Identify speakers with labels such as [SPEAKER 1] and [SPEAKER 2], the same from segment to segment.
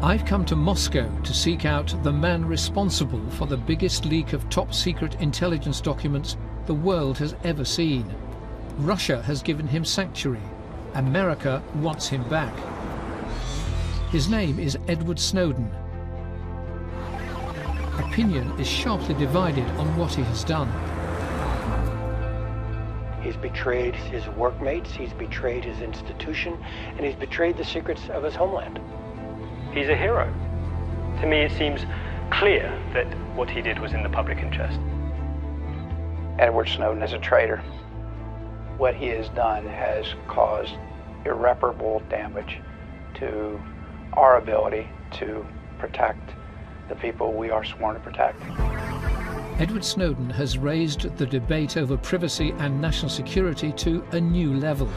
[SPEAKER 1] I've come to Moscow to seek out the man responsible for the biggest leak of top-secret intelligence documents the world has ever seen. Russia has given him sanctuary. America wants him back. His name is Edward Snowden. Opinion is sharply divided on what he has done.
[SPEAKER 2] He's betrayed his workmates, he's betrayed his institution, and he's betrayed the secrets of his homeland.
[SPEAKER 3] He's a hero. To me, it seems clear that what he did was in the public interest.
[SPEAKER 4] Edward Snowden is a traitor. What he has done has caused irreparable damage to our ability to protect the people we are sworn to protect.
[SPEAKER 1] Edward Snowden has raised the debate over privacy and national security to a new level,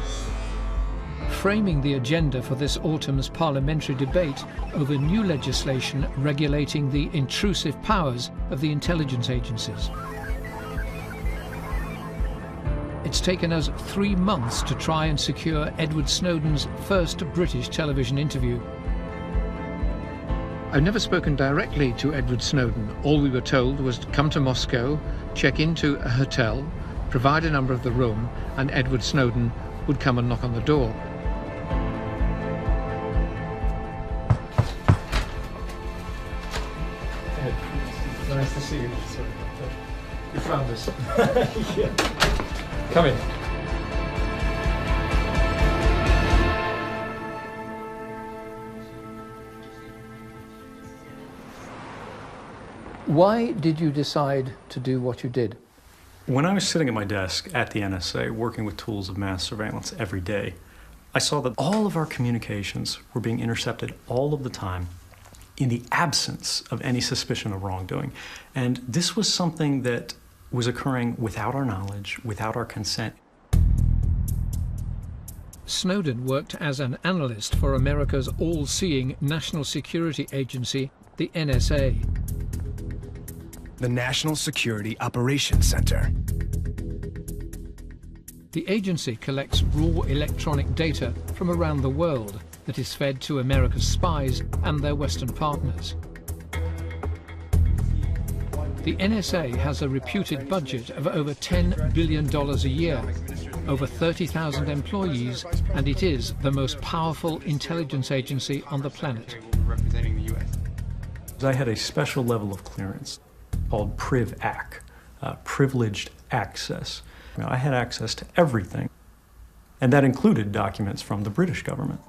[SPEAKER 1] framing the agenda for this autumn's parliamentary debate over new legislation regulating the intrusive powers of the intelligence agencies. It's taken us 3 months to try and secure Edward Snowden's first British television interview. I've never spoken directly to Edward Snowden. All we were told was to come to Moscow, check into a hotel, provide a number of the room, and Edward Snowden would come and knock on the door. Ed, nice to see you. You found us. Yeah. Come in. Why did you decide to do what you did?
[SPEAKER 5] When I was sitting at my desk at the NSA, working with tools of mass surveillance every day, I saw that all of our communications were being intercepted all of the time in the absence of any suspicion of wrongdoing. And this was something that was occurring without our knowledge, without our consent.
[SPEAKER 1] Snowden worked as an analyst for America's all-seeing national security agency, the NSA.
[SPEAKER 6] The National Security Operations Center.
[SPEAKER 1] The agency collects raw electronic data from around the world that is fed to America's spies and their Western partners. The NSA has a reputed budget of over $10 billion a year, over 30,000 employees, and it is the most powerful intelligence agency on the planet.
[SPEAKER 5] I had a special level of clearance called Priv-Ac, privileged access. I had access to everything, and that included documents from the British government.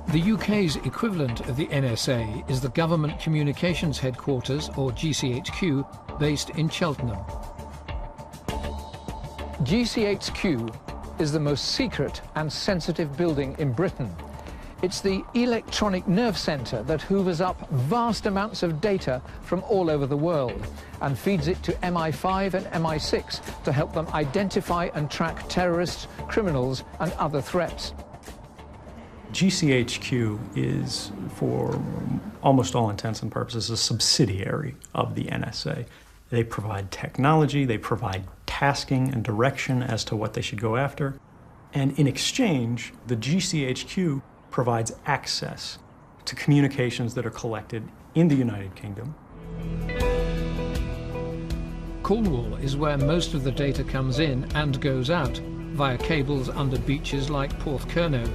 [SPEAKER 1] The UK's equivalent of the NSA is the Government Communications Headquarters, or GCHQ, based in Cheltenham. GCHQ is the most secret and sensitive building in Britain. It's the electronic nerve center that hoovers up vast amounts of data from all over the world and feeds it to MI5 and MI6 to help them identify and track terrorists, criminals, and other threats.
[SPEAKER 5] GCHQ is, for almost all intents and purposes, a subsidiary of the NSA. They provide technology, they provide tasking and direction as to what they should go after, and in exchange, the GCHQ provides access to communications that are collected in the United Kingdom.
[SPEAKER 1] Cornwall is where most of the data comes in and goes out, via cables under beaches like Porthcurno.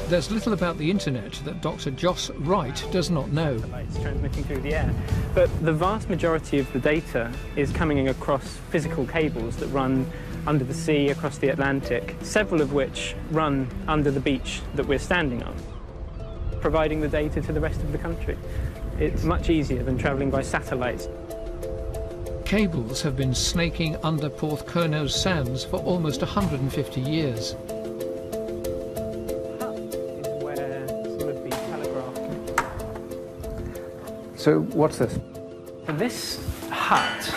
[SPEAKER 1] There's little about the internet that Dr. Joss Wright does not know.
[SPEAKER 3] It's transmitting through the air. But the vast majority of the data is coming in across physical cables that run under the sea, across the Atlantic, several of which run under the beach that we're standing on, providing the data to the rest of the country. It's much easier than travelling by satellites.
[SPEAKER 1] Cables have been snaking under Porthcurno's sands for almost 150 years. So what's this?
[SPEAKER 3] This hut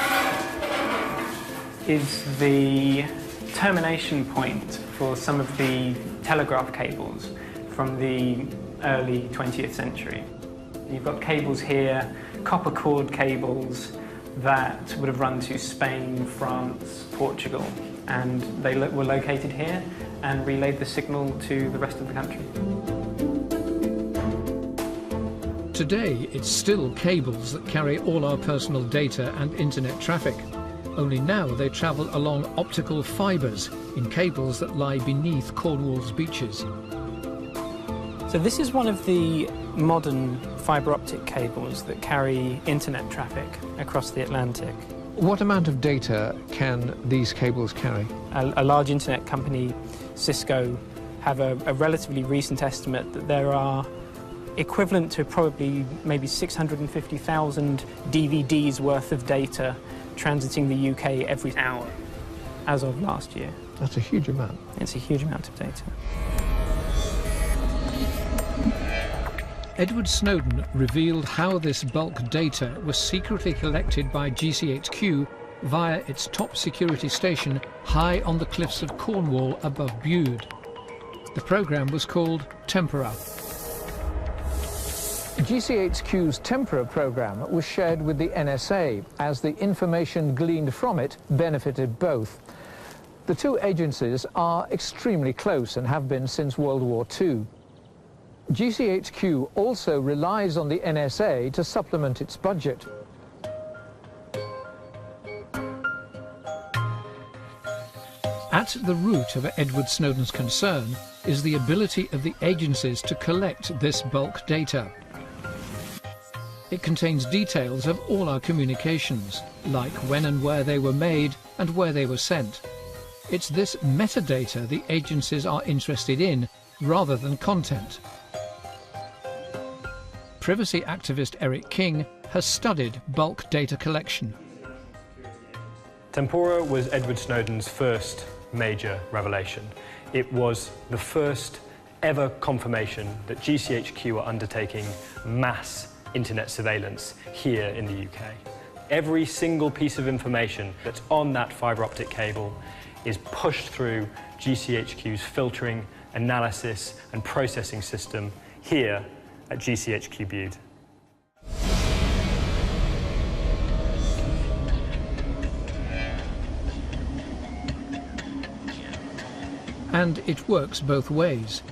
[SPEAKER 3] is the termination point for some of the telegraph cables from the early 20th century. You've got cables here, copper cord cables, that would have run to Spain, France, Portugal, and they were located here and relayed the signal to the rest of the country.
[SPEAKER 1] Today, it's still cables that carry all our personal data and internet traffic. Only now they travel along optical fibres in cables that lie beneath Cornwall's beaches.
[SPEAKER 3] So this is one of the modern fibre optic cables that carry internet traffic across the Atlantic.
[SPEAKER 1] What amount of data can these cables carry?
[SPEAKER 3] A large internet company, Cisco, have a relatively recent estimate that there are equivalent to probably maybe 650,000 DVDs worth of data transiting the UK every hour as of last year.
[SPEAKER 1] That's a huge amount.
[SPEAKER 3] It's a huge amount of data.
[SPEAKER 1] Edward Snowden revealed how this bulk data was secretly collected by GCHQ via its top security station high on the cliffs of Cornwall above Bude. The programme was called Tempora. GCHQ's Tempora programme was shared with the NSA, as the information gleaned from it benefited both. The two agencies are extremely close and have been since World War II. GCHQ also relies on the NSA to supplement its budget. At the root of Edward Snowden's concern is the ability of the agencies to collect this bulk data. It contains details of all our communications, like when and where they were made and where they were sent. It's this metadata the agencies are interested in, rather than content. Privacy activist Eric King has studied bulk data collection.
[SPEAKER 7] Tempora was Edward Snowden's first major revelation. It was the first ever confirmation that GCHQ are undertaking mass internet surveillance here in the UK. Every single piece of information that's on that fibre optic cable is pushed through GCHQ's filtering, analysis and processing system here at GCHQ Bude.
[SPEAKER 1] And it works both ways.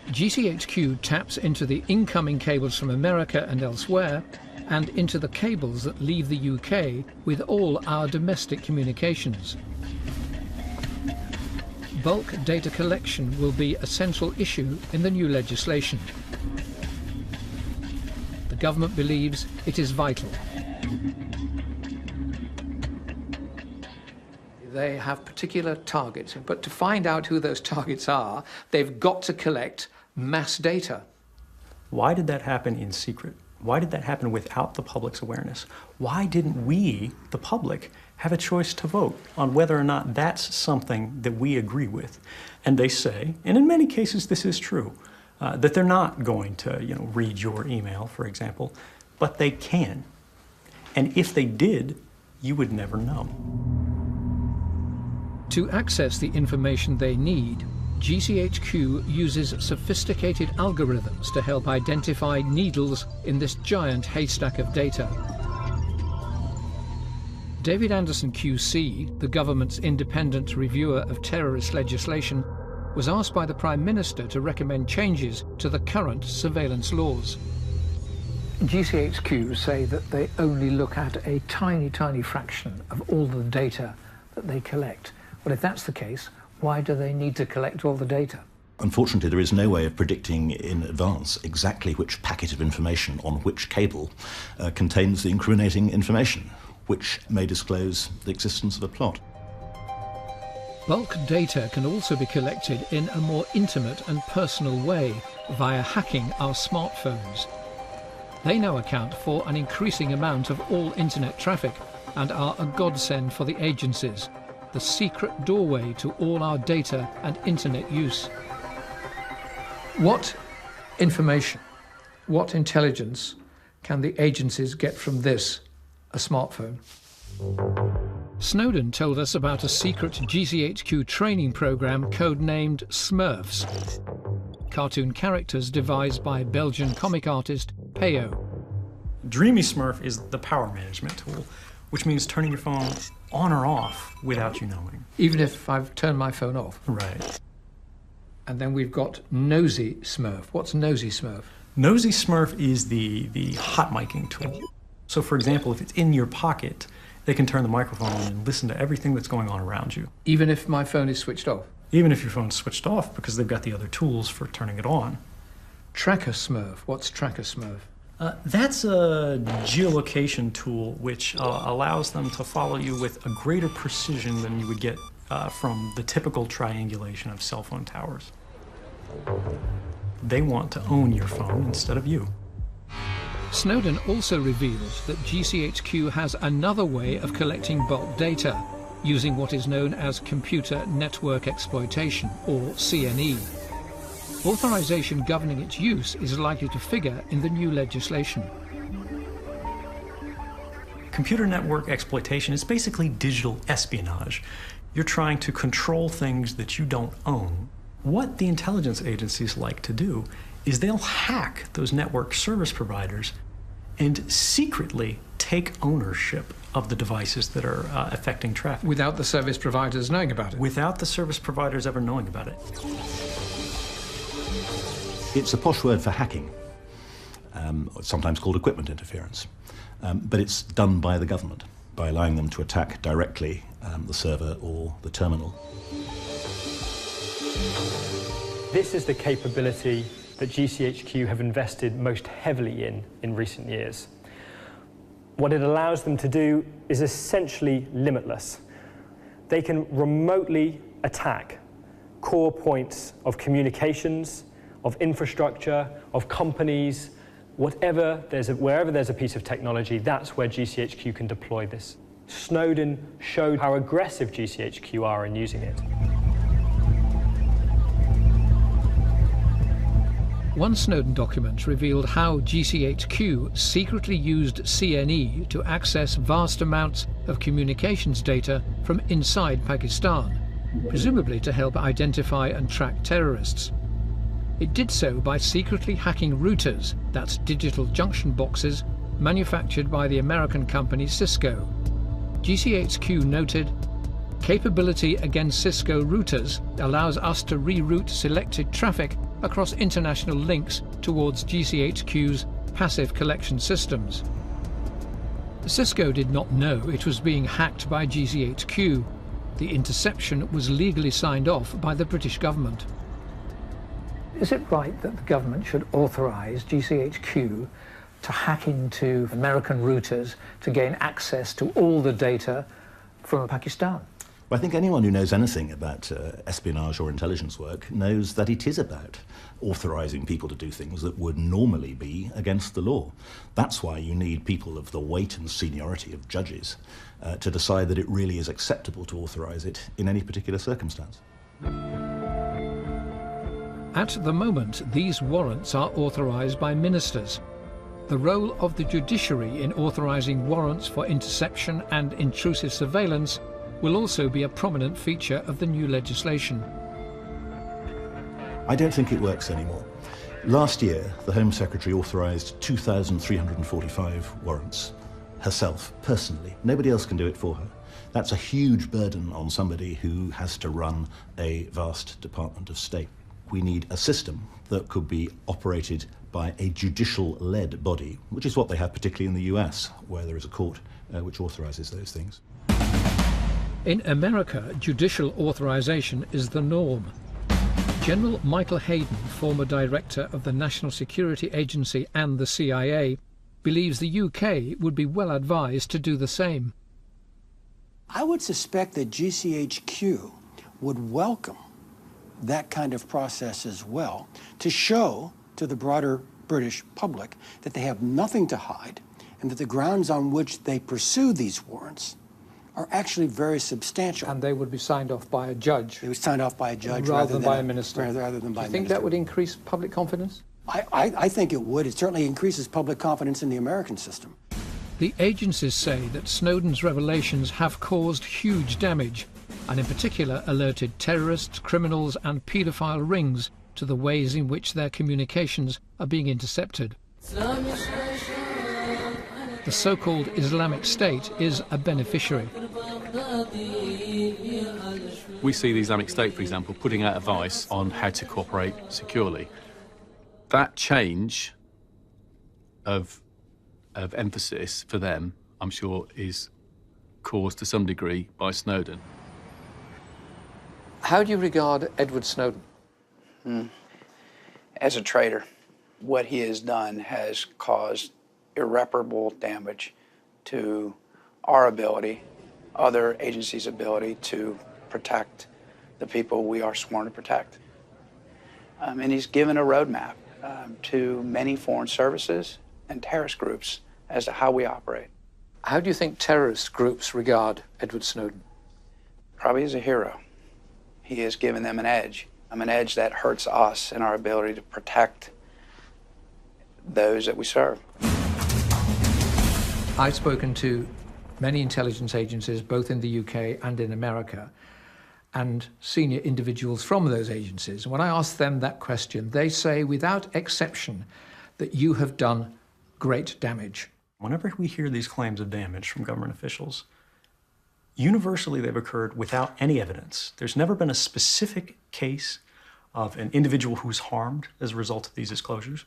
[SPEAKER 1] GCHQ taps into the incoming cables from America and elsewhere, and into the cables that leave the UK with all our domestic communications. Bulk data collection will be a central issue in the new legislation. The government believes it is vital. They have particular targets, but to find out who those targets are, they've got to collect mass data.
[SPEAKER 5] Why did that happen in secret? Why did that happen without the public's awareness? Why didn't we, the public, have a choice to vote on whether or not that's something that we agree with? And they say, and in many cases this is true, that they're not going to, read your email, for example, but they can. And if they did, you would never know.
[SPEAKER 1] To access the information they need, GCHQ uses sophisticated algorithms to help identify needles in this giant haystack of data. David Anderson QC, the government's independent reviewer of terrorist legislation, was asked by the Prime Minister to recommend changes to the current surveillance laws. GCHQ say that they only look at a tiny, tiny fraction of all the data that they collect. Well, if that's the case, why do they need to collect all the data?
[SPEAKER 8] Unfortunately, there is no way of predicting in advance exactly which packet of information on which cable contains the incriminating information, which may disclose the existence of a plot.
[SPEAKER 1] Bulk data can also be collected in a more intimate and personal way via hacking our smartphones. They now account for an increasing amount of all internet traffic and are a godsend for the agencies, the secret doorway to all our data and internet use. What information, what intelligence can the agencies get from this, a smartphone? Snowden told us about a secret GCHQ training program codenamed Smurfs, cartoon characters devised by Belgian comic artist Peyo.
[SPEAKER 5] Dreamy Smurf is the power management tool, which means turning your phone on or off without you knowing.
[SPEAKER 1] Even if I've turned my phone off?
[SPEAKER 5] Right.
[SPEAKER 1] And then we've got Nosy Smurf. What's Nosy Smurf?
[SPEAKER 5] Nosy Smurf is the hot miking tool. So for example, if it's in your pocket, they can turn the microphone on and listen to everything that's going on around you.
[SPEAKER 1] Even if my phone is switched off?
[SPEAKER 5] Even if your phone's switched off, because they've got the other tools for turning it on.
[SPEAKER 1] Tracker Smurf. What's Tracker Smurf?
[SPEAKER 5] That's a geolocation tool which allows them to follow you with a greater precision than you would get from the typical triangulation of cell phone towers. They want to own your phone instead of you.
[SPEAKER 1] Snowden also reveals that GCHQ has another way of collecting bulk data, using what is known as computer network exploitation, or CNE. Authorization governing its use is likely to figure in the new legislation.
[SPEAKER 5] Computer network exploitation is basically digital espionage. You're trying to control things that you don't own. What the intelligence agencies like to do is they'll hack those network service providers and secretly take ownership of the devices that are affecting traffic.
[SPEAKER 1] Without the service providers knowing about it?
[SPEAKER 5] Without the service providers ever knowing about it.
[SPEAKER 8] It's a posh word for hacking, sometimes called equipment interference, but it's done by the government, by allowing them to attack directly the server or the terminal.
[SPEAKER 7] This is the capability that GCHQ have invested most heavily in recent years. What it allows them to do is essentially limitless. They can remotely attack core points of communications, of infrastructure, of companies, wherever there's a piece of technology, that's where GCHQ can deploy this. Snowden showed how aggressive GCHQ are in using it.
[SPEAKER 1] One Snowden document revealed how GCHQ secretly used CNE to access vast amounts of communications data from inside Pakistan, presumably to help identify and track terrorists. It did so by secretly hacking routers, that's digital junction boxes, manufactured by the American company Cisco. GCHQ noted, "Capability against Cisco routers allows us to reroute selected traffic across international links towards GCHQ's passive collection systems." Cisco did not know it was being hacked by GCHQ. The interception was legally signed off by the British government. Is it right that the government should authorize GCHQ to hack into American routers to gain access to all the data from Pakistan?
[SPEAKER 8] Well, I think anyone who knows anything about espionage or intelligence work knows that it is about authorizing people to do things that would normally be against the law. That's why you need people of the weight and seniority of judges to decide that it really is acceptable to authorize it in any particular circumstance.
[SPEAKER 1] At the moment, these warrants are authorized by ministers. The role of the judiciary in authorizing warrants for interception and intrusive surveillance will also be a prominent feature of the new legislation.
[SPEAKER 8] I don't think it works anymore. Last year, the Home Secretary authorized 2,345 warrants herself, personally. Nobody else can do it for her. That's a huge burden on somebody who has to run a vast Department of State. We need a system that could be operated by a judicial-led body, which is what they have particularly in the US, where there is a court which authorizes those things.
[SPEAKER 1] In America, judicial authorization is the norm. General Michael Hayden, former director of the National Security Agency and the CIA, believes the UK would be well advised to do the same.
[SPEAKER 9] I would suspect that GCHQ would welcome that kind of process as well, to show to the broader British public that they have nothing to hide and that the grounds on which they pursue these warrants are actually very substantial.
[SPEAKER 1] And they would be signed off by a judge.
[SPEAKER 9] They would be signed off by a judge
[SPEAKER 1] rather than by a minister.
[SPEAKER 9] Rather than by a minister.
[SPEAKER 1] Do you think that would increase public confidence?
[SPEAKER 9] I think it would. It certainly increases public confidence in the American system.
[SPEAKER 1] The agencies say that Snowden's revelations have caused huge damage, and in particular alerted terrorists, criminals and paedophile rings to the ways in which their communications are being intercepted. the so-called Islamic State is a beneficiary.
[SPEAKER 10] We see the Islamic State, for example, putting out advice on how to cooperate securely. That change of emphasis for them, I'm sure, is caused to some degree by Snowden.
[SPEAKER 1] How do you regard Edward Snowden?
[SPEAKER 4] As a traitor, what he has done has caused irreparable damage to our ability, other agencies' ability to protect the people we are sworn to protect. And he's given a roadmap to many foreign services and terrorist groups as to how we operate.
[SPEAKER 1] How do you think terrorist groups regard Edward Snowden?
[SPEAKER 4] Probably as a hero. He has given them an edge that hurts us in our ability to protect those that we serve.
[SPEAKER 1] I've spoken to many intelligence agencies, both in the UK and in America, and senior individuals from those agencies. When I ask them that question, they say without exception that you have done great damage.
[SPEAKER 5] Whenever we hear these claims of damage from government officials, universally they've occurred without any evidence. There's never been a specific case of an individual who's harmed as a result of these disclosures.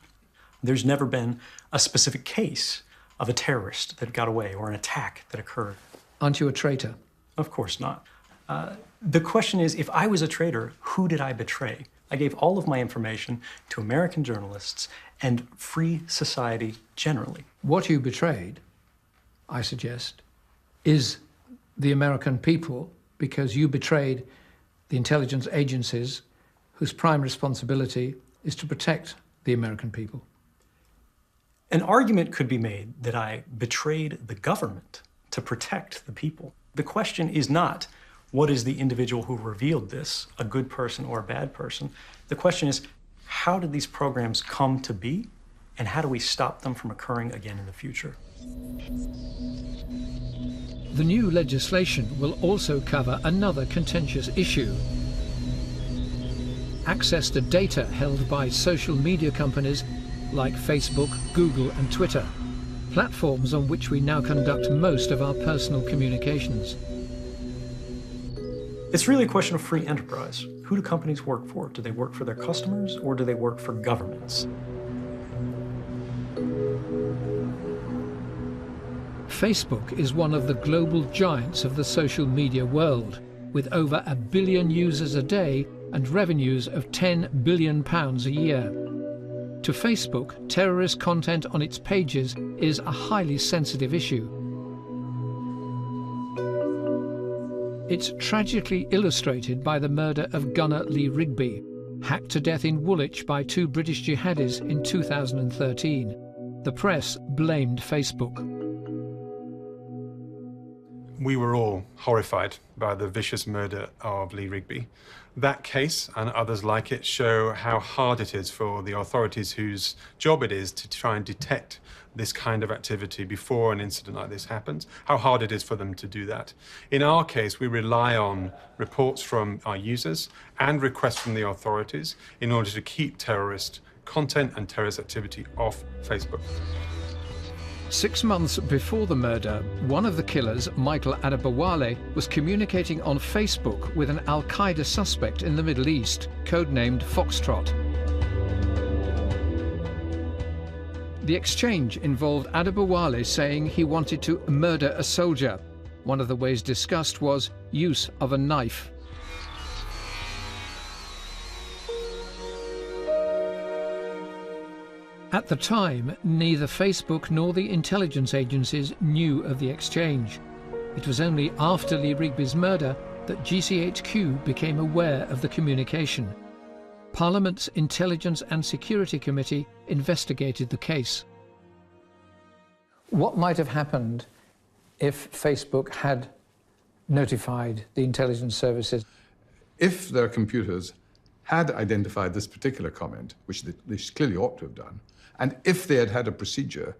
[SPEAKER 5] There's never been a specific case of a terrorist that got away or an attack that occurred.
[SPEAKER 1] Aren't you a traitor?
[SPEAKER 5] Of course not. The question is, if I was a traitor, who did I betray? I gave all of my information to American journalists and free society generally.
[SPEAKER 1] What you betrayed, I suggest, is the American people, because you betrayed the intelligence agencies whose prime responsibility is to protect the American people.
[SPEAKER 5] An argument could be made that I betrayed the government to protect the people. The question is not, what is the individual who revealed this, a good person or a bad person? The question is, how did these programs come to be, and how do we stop them from occurring again in the future?
[SPEAKER 1] The new legislation will also cover another contentious issue: access to data held by social media companies like Facebook, Google and Twitter, platforms on which we now conduct most of our personal communications.
[SPEAKER 5] It's really a question of free enterprise. Who do companies work for? Do they work for their customers or do they work for governments?
[SPEAKER 1] Facebook is one of the global giants of the social media world, with over 1 billion users a day and revenues of £10 billion a year. To Facebook, terrorist content on its pages is a highly sensitive issue. It's tragically illustrated by the murder of gunner Lee Rigby, hacked to death in Woolwich by 2 British jihadis in 2013. The press blamed Facebook.
[SPEAKER 11] We were all horrified by the vicious murder of Lee Rigby. That case and others like it show how hard it is for the authorities whose job it is to try and detect this kind of activity before an incident like this happens, how hard it is for them to do that. In our case, we rely on reports from our users and requests from the authorities in order to keep terrorist content and terrorist activity off Facebook.
[SPEAKER 1] 6 months before the murder, one of the killers, Michael Adebowale, was communicating on Facebook with an Al-Qaeda suspect in the Middle East, codenamed Foxtrot. The exchange involved Adebowale saying he wanted to murder a soldier. One of the ways discussed was use of a knife. At the time, neither Facebook nor the intelligence agencies knew of the exchange. It was only after Lee Rigby's murder that GCHQ became aware of the communication. Parliament's Intelligence and Security Committee investigated the case. What might have happened if Facebook had notified the intelligence services?
[SPEAKER 12] If their computers had identified this particular comment, which they clearly ought to have done, and if they had had a procedure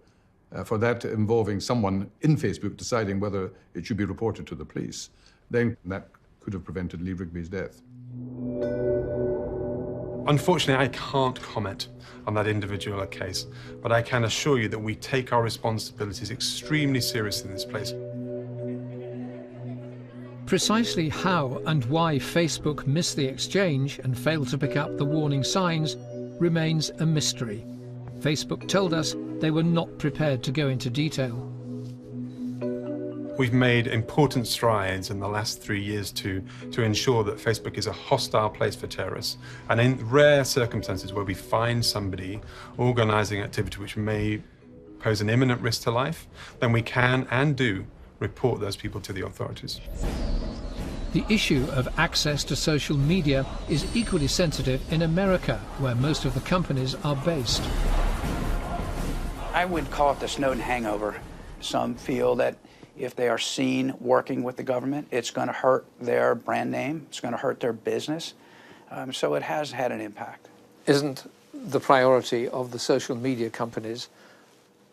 [SPEAKER 12] for that involving someone in Facebook deciding whether it should be reported to the police, then that could have prevented Lee Rigby's death.
[SPEAKER 11] Unfortunately, I can't comment on that individual case, but I can assure you that we take our responsibilities extremely seriously in this place.
[SPEAKER 1] Precisely how and why Facebook missed the exchange and failed to pick up the warning signs remains a mystery. Facebook told us they were not prepared to go into detail.
[SPEAKER 11] We've made important strides in the last 3 years to ensure that Facebook is a hostile place for terrorists. And in rare circumstances where we find somebody organizing activity which may pose an imminent risk to life, then we can and do report those people to the authorities.
[SPEAKER 1] The issue of access to social media is equally sensitive in America, where most of the companies are based.
[SPEAKER 4] I would call it the Snowden hangover. Some feel that if they are seen working with the government, it's going to hurt their brand name, it's going to hurt their business. So it has had an impact.
[SPEAKER 1] Isn't the priority of the social media companies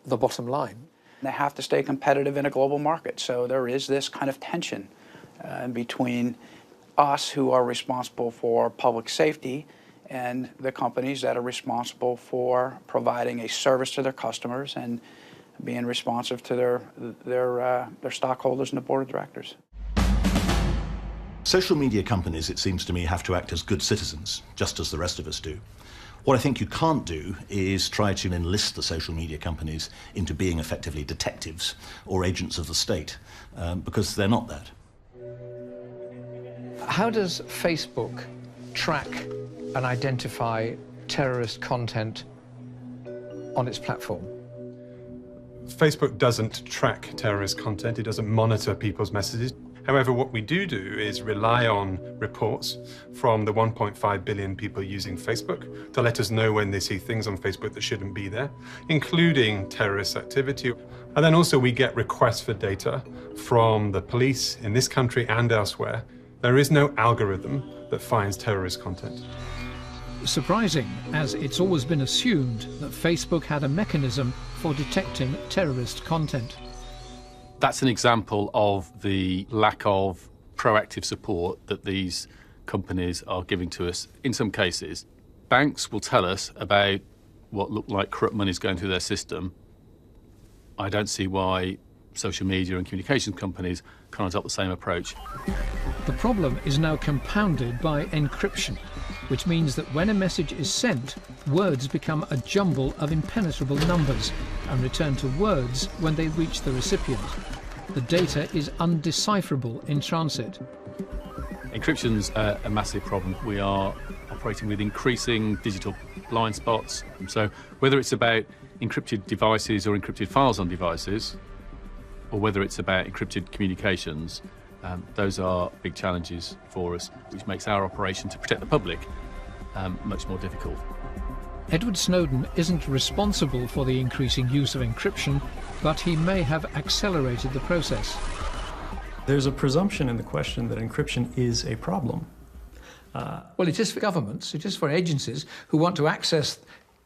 [SPEAKER 1] the bottom line?
[SPEAKER 4] They have to stay competitive in a global market. So there is this kind of tension between us, who are responsible for public safety, and the companies that are responsible for providing a service to their customers and being responsive to their stockholders and the board of directors.
[SPEAKER 8] Social media companies, it seems to me, have to act as good citizens, just as the rest of us do. What I think you can't do is try to enlist the social media companies into being effectively detectives or agents of the state, because they're not that.
[SPEAKER 1] How does Facebook track and identify terrorist content on its platform?
[SPEAKER 11] Facebook doesn't track terrorist content, it doesn't monitor people's messages. However, what we do is rely on reports from the 1.5 billion people using Facebook to let us know when they see things on Facebook that shouldn't be there, including terrorist activity. And then also we get requests for data from the police in this country and elsewhere. There is no algorithm that finds terrorist content.
[SPEAKER 1] Surprising, as it's always been assumed that Facebook had a mechanism for detecting terrorist content.
[SPEAKER 10] That's an example of the lack of proactive support that these companies are giving to us. In some cases, banks will tell us about what look like corrupt monies going through their system. I don't see why social media and communications companies can't adopt the same approach.
[SPEAKER 1] The problem is now compounded by encryption, which means that when a message is sent, words become a jumble of impenetrable numbers and return to words when they reach the recipient. The data is undecipherable in transit.
[SPEAKER 10] Encryption's a massive problem. We are operating with increasing digital blind spots. So whether it's about encrypted devices or encrypted files on devices, or whether it's about encrypted communications, those are big challenges for us, which makes our operation to protect the public much more difficult.
[SPEAKER 1] Edward Snowden isn't responsible for the increasing use of encryption, but he may have accelerated the process.
[SPEAKER 5] There's a presumption in the question that encryption is a problem.
[SPEAKER 1] Well, it is for governments, it is for agencies who want to access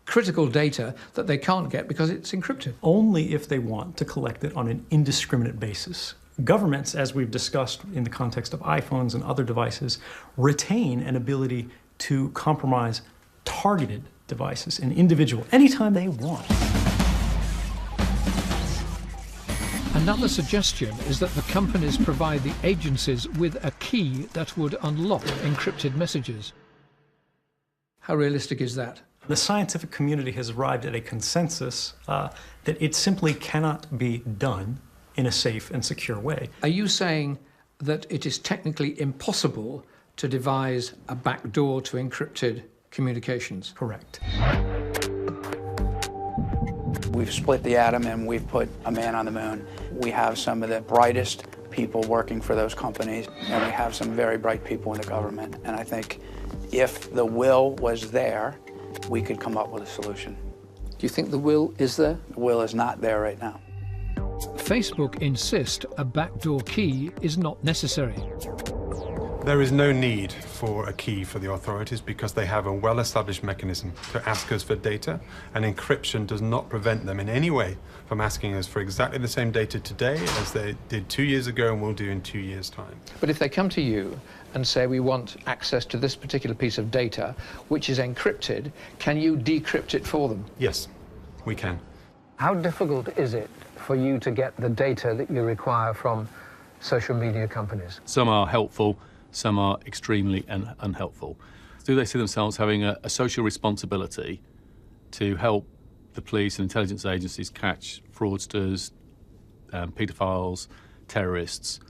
[SPEAKER 1] critical data that they can't get because it's encrypted.
[SPEAKER 5] Only if they want to collect it on an indiscriminate basis. Governments, as we've discussed in the context of iPhones and other devices, retain an ability to compromise targeted devices, an individual, anytime they want.
[SPEAKER 1] Another suggestion is that the companies provide the agencies with a key that would unlock encrypted messages. How realistic is that?
[SPEAKER 5] The scientific community has arrived at a consensus that it simply cannot be done in a safe and secure way.
[SPEAKER 1] Are you saying that it is technically impossible to devise a backdoor to encrypted communications?
[SPEAKER 5] Correct.
[SPEAKER 4] We've split the atom and we've put a man on the moon. We have some of the brightest people working for those companies, and we have some very bright people in the government. And I think if the will was there, we could come up with a solution.
[SPEAKER 1] Do you think the will is there?
[SPEAKER 4] The will is not there right now.
[SPEAKER 1] Facebook insist a backdoor key is not necessary.
[SPEAKER 11] There is no need for a key for the authorities because they have a well-established mechanism to ask us for data, and encryption does not prevent them in any way from asking us for exactly the same data today as they did 2 years ago and will do in 2 years' time.
[SPEAKER 1] But if they come to you and say, we want access to this particular piece of data, which is encrypted, can you decrypt it for them?
[SPEAKER 11] Yes, we can.
[SPEAKER 1] How difficult is it for you to get the data that you require from social media companies?
[SPEAKER 10] Some are helpful, some are extremely unhelpful. Do they see themselves having a social responsibility to help the police and intelligence agencies catch fraudsters, paedophiles, terrorists,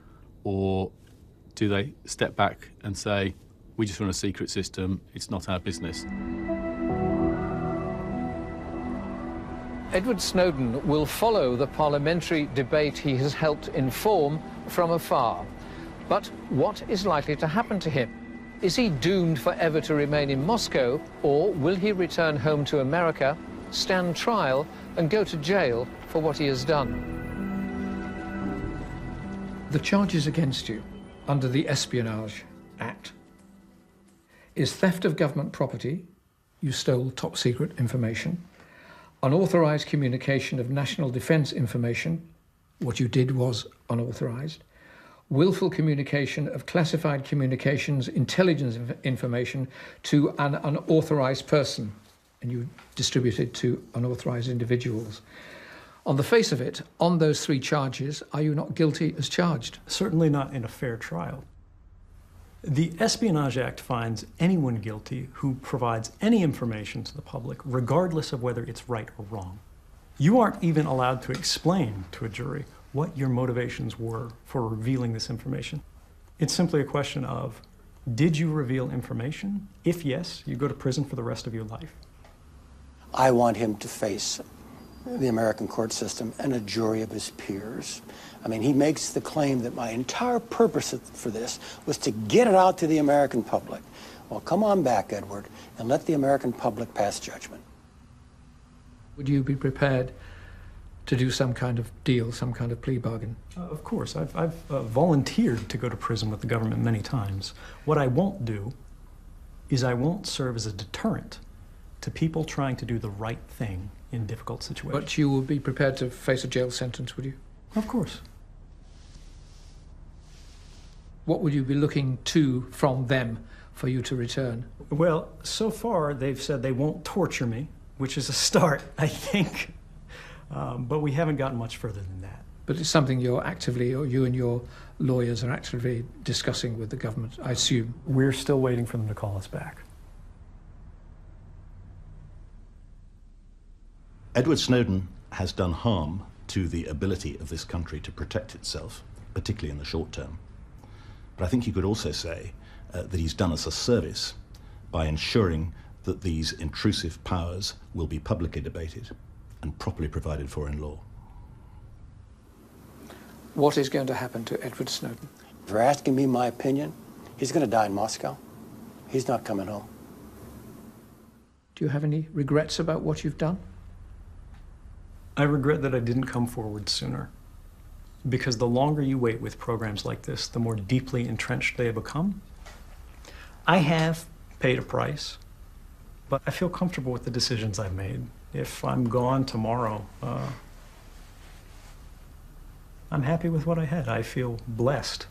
[SPEAKER 10] or do they step back and say, we just run a secret system, it's not our business?
[SPEAKER 1] Edward Snowden will follow the parliamentary debate he has helped inform from afar. But what is likely to happen to him? Is he doomed forever to remain in Moscow, or will he return home to America, stand trial, and go to jail for what he has done? The charges against you under the Espionage Act is theft of government property, you stole top secret information, unauthorized communication of national defense information, what you did was unauthorized, willful communication of classified communications intelligence information to an unauthorized person, and you distributed to unauthorized individuals. On the face of it, on those three charges, are you not guilty as charged?
[SPEAKER 5] Certainly not in a fair trial. The Espionage Act finds anyone guilty who provides any information to the public, regardless of whether it's right or wrong. You aren't even allowed to explain to a jury what your motivations were for revealing this information. It's simply a question of, did you reveal information? If yes, you go to prison for the rest of your life.
[SPEAKER 9] I want him to face the American court system and a jury of his peers. I mean, he makes the claim that my entire purpose for this was to get it out to the American public. Well, come on back, Edward, and let the American public pass judgment.
[SPEAKER 1] Would you be prepared to do some kind of deal, some kind of plea bargain?
[SPEAKER 5] Of course. I've volunteered to go to prison with the government many times. What I won't do is I won't serve as a deterrent to people trying to do the right thing in difficult situations.
[SPEAKER 1] But you would be prepared to face a jail sentence, would you?
[SPEAKER 5] Of course.
[SPEAKER 1] What would you be looking to from them for you to return?
[SPEAKER 5] Well, so far they've said they won't torture me, which is a start, I think. But we haven't gotten much further than that.
[SPEAKER 1] But it's something you're actively, or you and your lawyers are actively discussing with the government, I assume.
[SPEAKER 5] We're still waiting for them to call us back.
[SPEAKER 8] Edward Snowden has done harm to the ability of this country to protect itself, particularly in the short term. But I think you could also say that he's done us a service by ensuring that these intrusive powers will be publicly debated and properly provided for in law.
[SPEAKER 1] What is going to happen to Edward Snowden?
[SPEAKER 9] If you're asking me my opinion, he's going to die in Moscow. He's not coming home.
[SPEAKER 1] Do you have any regrets about what you've done?
[SPEAKER 5] I regret that I didn't come forward sooner. Because the longer you wait with programs like this, the more deeply entrenched they become. I have paid a price, but I feel comfortable with the decisions I've made. If I'm gone tomorrow, I'm happy with what I had. I feel blessed.